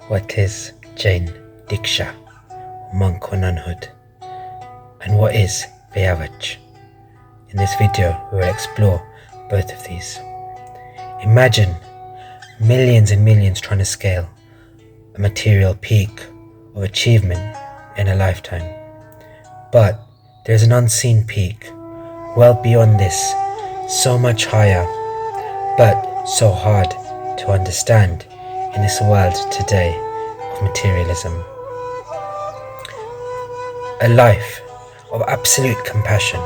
What is Jain, Diksha, monk or nunhood? And what is Veyavach? In this video, we will explore both of these. Imagine millions and millions trying to scale a material peak of achievement in a lifetime. But there's an unseen peak, well beyond this, so much higher, but so hard to understand in this world today of materialism. A life of absolute compassion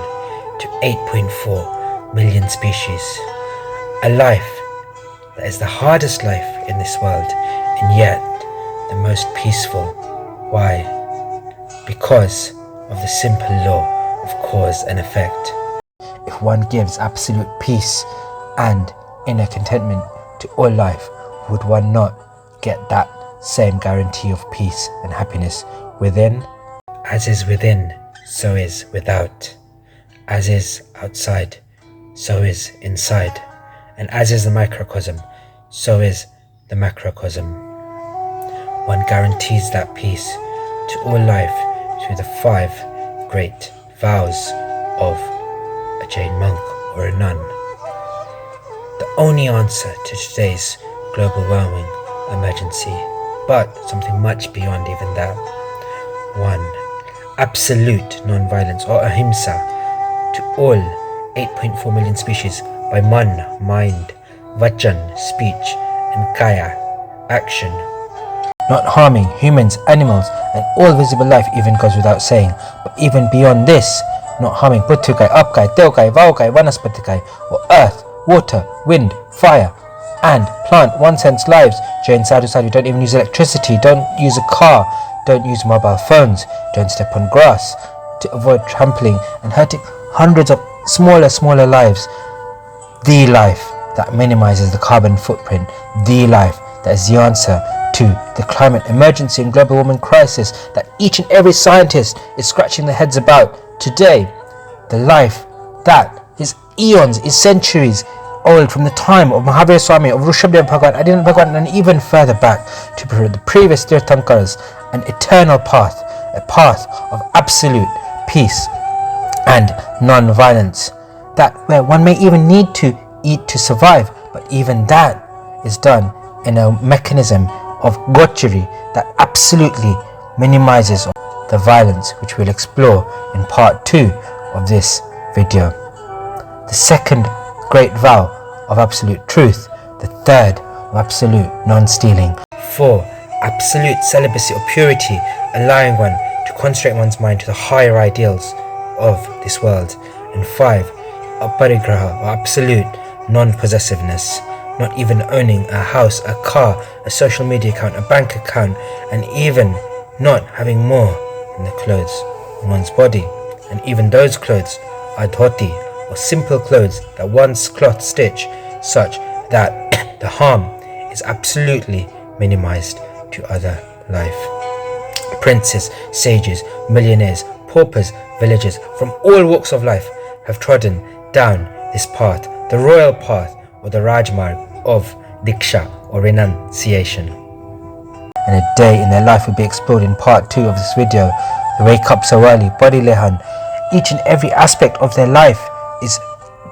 to 8.4 million species. A life that is the hardest life in this world and yet the most peaceful. Why? Because of the simple law of cause and effect. If one gives absolute peace and inner contentment to all life, would one not get that same guarantee of peace and happiness within? As is within, so is without. As is outside, so is inside. And as is the microcosm, so is the macrocosm. One guarantees that peace to all life through the 5 great vows of a Jain monk or a nun. The only answer to today's global warming emergency, but something much beyond even that. 1. Absolute non-violence or ahimsa to all 8.4 million species by man, mind, vachan, speech, and kaya, action. Not harming humans, animals, and all visible life even goes without saying. But even beyond this, not harming putukai, apkai, teokai, vaukai, vanaspatikai, or earth, water, wind, fire, and plant 1 cent's lives. Jain saddhu, don't even use electricity, don't use a car, don't use mobile phones, don't step on grass, to avoid trampling and hurting hundreds of smaller lives. The life that minimizes the carbon footprint, the life that is the answer to the climate emergency and global warming crisis that each and every scientist is scratching their heads about today. The life that is eons, is centuries old, from the time of Mahavira Swami, of Rishabdev Bhagavan, Adinat Bhagavan, and even further back to the previous Tirthankaras, an eternal path, a path of absolute peace and non-violence, that where one may even need to eat to survive, but even that is done in a mechanism of gochari that absolutely minimizes the violence, which we'll explore in part 2 of this video. The second great vow of absolute truth, the third of absolute non-stealing. 4. Absolute celibacy or purity, allowing one to concentrate one's mind to the higher ideals of this world. And 5. Aparigraha or absolute non-possessiveness, not even owning a house, a car, a social media account, a bank account, and even not having more than the clothes on one's body. And even those clothes are dhoti, or simple clothes that one's cloth stitch, such that the harm is absolutely minimized to other life. Princes, sages, millionaires, paupers, villagers from all walks of life have trodden down this path, the royal path or the Rajmarg of Diksha or renunciation. And a day in their life will be explored in part 2 of this video. They wake up so early, body lehan. Each and every aspect of their life is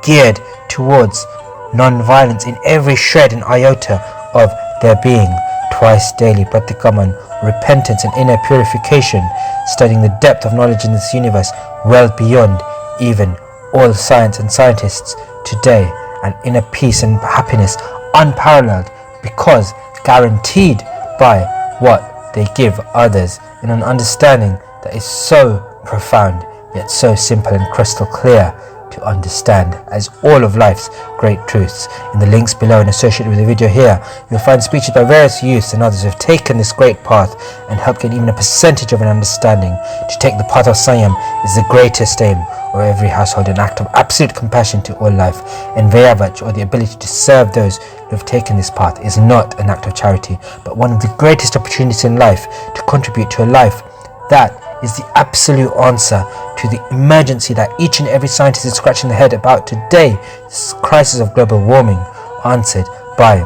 geared towards non-violence in every shred and iota of their being. Twice daily pratikaman, repentance and inner purification, studying the depth of knowledge in this universe well beyond even all science and scientists today, and inner peace and happiness unparalleled because guaranteed by what they give others, in an understanding that is so profound yet so simple and crystal clear to understand as all of life's great truths. In the links below and associated with the video here, you'll find speeches by various youths and others who have taken this great path and helped gain even a percentage of an understanding. To take the path of saiyam is the greatest aim of every household, an act of absolute compassion to all life. And Veyavach, or the ability to serve those who have taken this path, is not an act of charity, but one of the greatest opportunities in life to contribute to a life that is the absolute answer to the emergency that each and every scientist is scratching their head about today, this crisis of global warming, answered by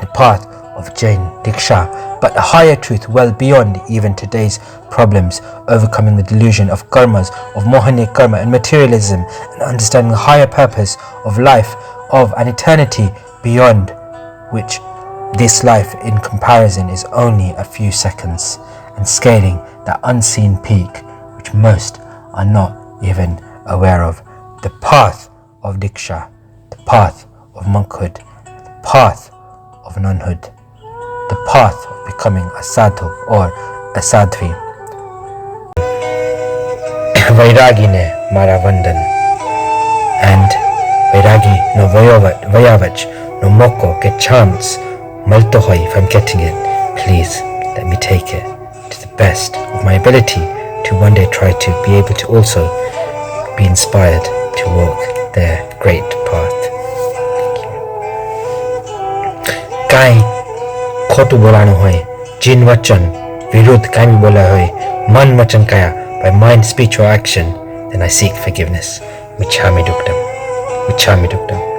the path of Jain, Diksha, but a higher truth well beyond even today's problems, overcoming the delusion of karmas, of mohani karma and materialism, and understanding the higher purpose of life, of an eternity beyond which this life in comparison is only a few seconds, and scaling that unseen peak which most are not even aware of. The path of Diksha, the path of monkhood, the path of nunhood, the path of becoming a saddhu or a saddhvi. Vairagi ne mara vandan, and Vairagi no Veyavach no moko ke chance malto hoy if I'm getting it. Please let me take it to the best of my ability to one day try to be able to also be inspired to walk their great path. Kai khotu bolano hoy, jin vachan virudh kai bhi bola hoy, man vachan kaya by mind, speech or action, then I seek forgiveness. Michhami duktam.